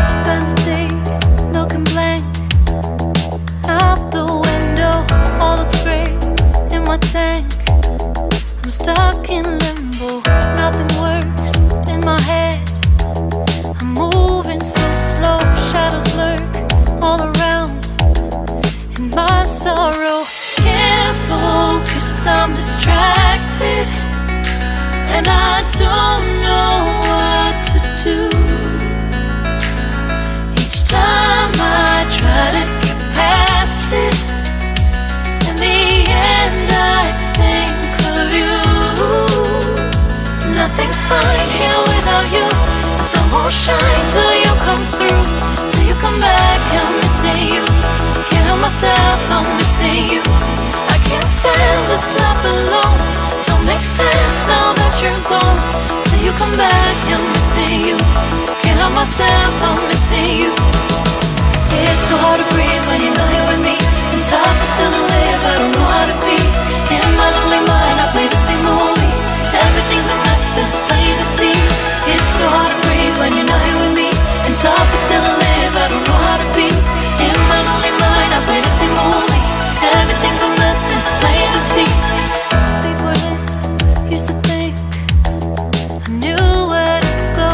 Spend a day looking blank out the window. All looks great in my tank. I'm stuck in limbo. Nothing works in my head. I'm moving so slow. Shadows lurk all around. In my sorrow, can't focus. I'm distracted, and I don't know what to do. I try to get past it. In the end, I think of you. Nothing's fine here without you. The sun won't shine till you come through. Till you come back, I'm missing you. Can't help myself, I'm missing you. I can't stand this life alone. Don't make sense now that you're gone. Till you come back, I'm missing you. Can't help myself, I'm missing you. It's so hard to breathe when you're not here with me. And tough is still to live, I don't know how to be. In my lonely mind, I play the same movie. Everything's a mess, it's plain to see. It's so hard to breathe when you're not here with me. And tough is still to live, I don't know how to be. In my lonely mind, I play the same movie. Everything's a mess, it's plain to see. Before this, used to think I knew where to go.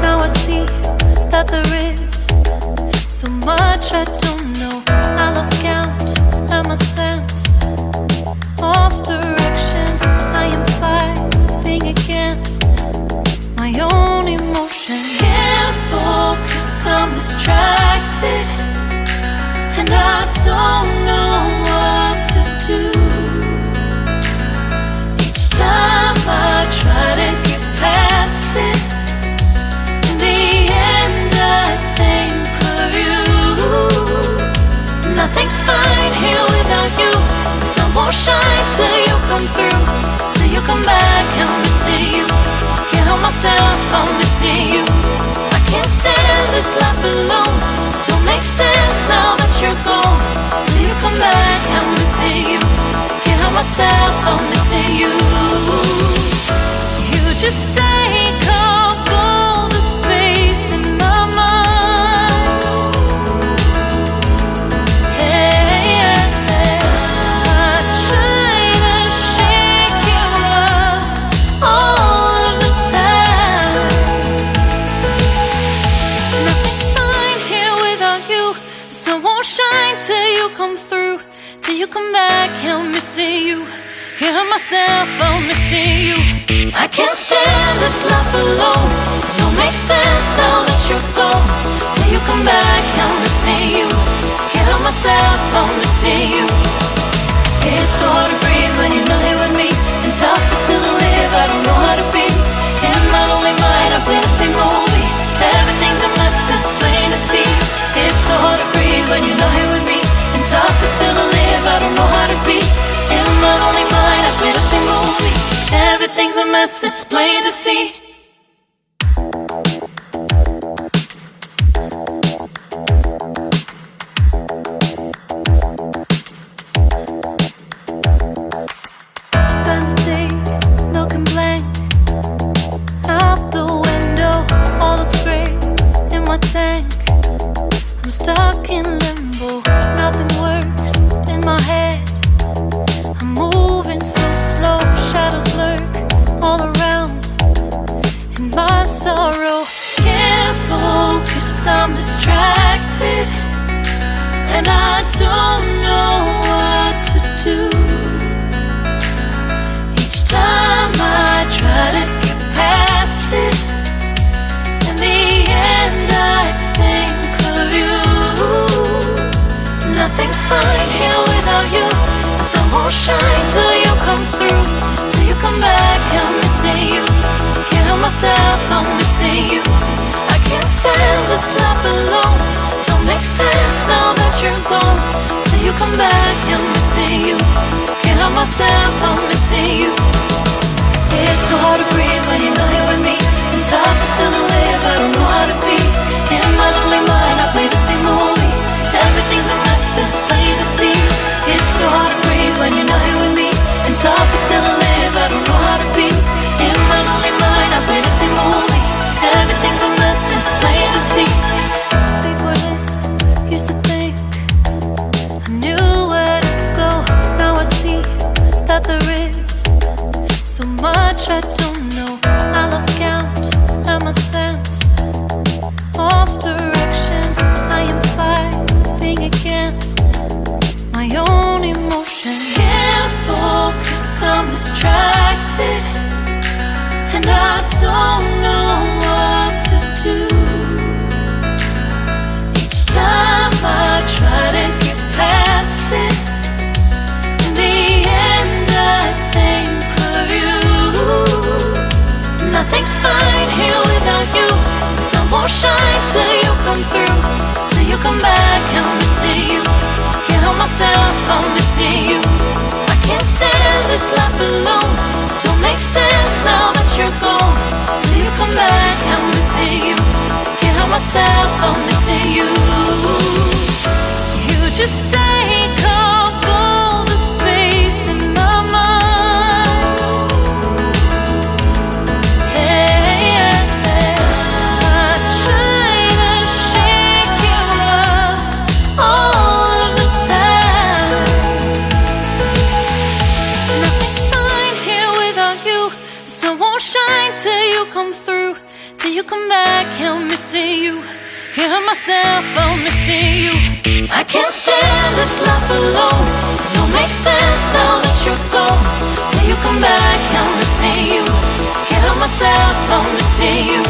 Now I see that there is so much I don't know. I lost count at my sense of direction. I am fighting against my own emotion. Can't focus, I'm distracted, and I don't know what to do. Each time I try to get past it, in the end I think nothing's fine here without you. The sun won't shine till you come through. Till you come back, I'm missing you. Can't help myself, I'm missing you. I can't stand this life alone. Don't make sense now that you're gone. Till you come back, I'm missing you. Can't help myself, I'm missing you. You just take up all the space in my mind. Come through, till you come back, I'm missing you. Can't help myself, I'm missing you. I can't stand this life alone. Don't make sense now that you're gone. Till you come back, I'm missing you. Can't help myself, I'm missing you. It's so hard to breathe when you're not here with me. And tough is still to live, I don't know how to be. In my lonely mind, I play the same movie. Everything's a mess, it's plain to see. It's so hard to breathe when you're not here with me. Tough is still to live, I don't know how to be. In my lonely mind, I play the same movie. Everything's a mess, it's plain to see. Spend a day looking blank out the window. All looks great in my tank. I'm stuck in limbo. Nothing works in my head. I'm moving so slow. Shadows lurk all around. In my sorrow, can't focus. I'm distracted, and I don't know what to do. Each time I try to get past it, in the end I think of you. Nothing's fine here without you. The sun won't shine till you come through. Till you come back, I'm missing you. Can't help myself, I'm missing you. I can't stand this life alone. Don't make sense now that you're gone. Till you come back, I'm missing you. Can't help myself, I'm missing you. It's so hard to breathe when you're not here with me. And tough is still to live, I don't know how to be. In my lonely mind, I play the same movie. Everything's a mess, it's plain to see. It's so hard to I don't know. I lost count, I'm a sense of direction. I am fighting against my own emotion. Can't focus, I'm distracted, and I don't know what to do. Each time I try to get past it, in the end I think of you. Nothing's fine here without you. The sun won't shine till you come through. Till you come back, I'm missing you. Can't help myself, I'm missing you. I can't stand this life alone. Don't make sense now that you're gone. Till you come back, I'm missing you. Can't help myself, I'm missing you. You just take up all the space in my mind. Yeah, I try to shake you up all of the time. Nothing's fine here without you. The sun won't shine till you come through. Till you come back, I'm missing you. Can't help myself, I'm missing you. I can't stand this life alone. It don't make sense now that you're gone. Till you come back, I'm missing you. Can't help myself, I'm missing you.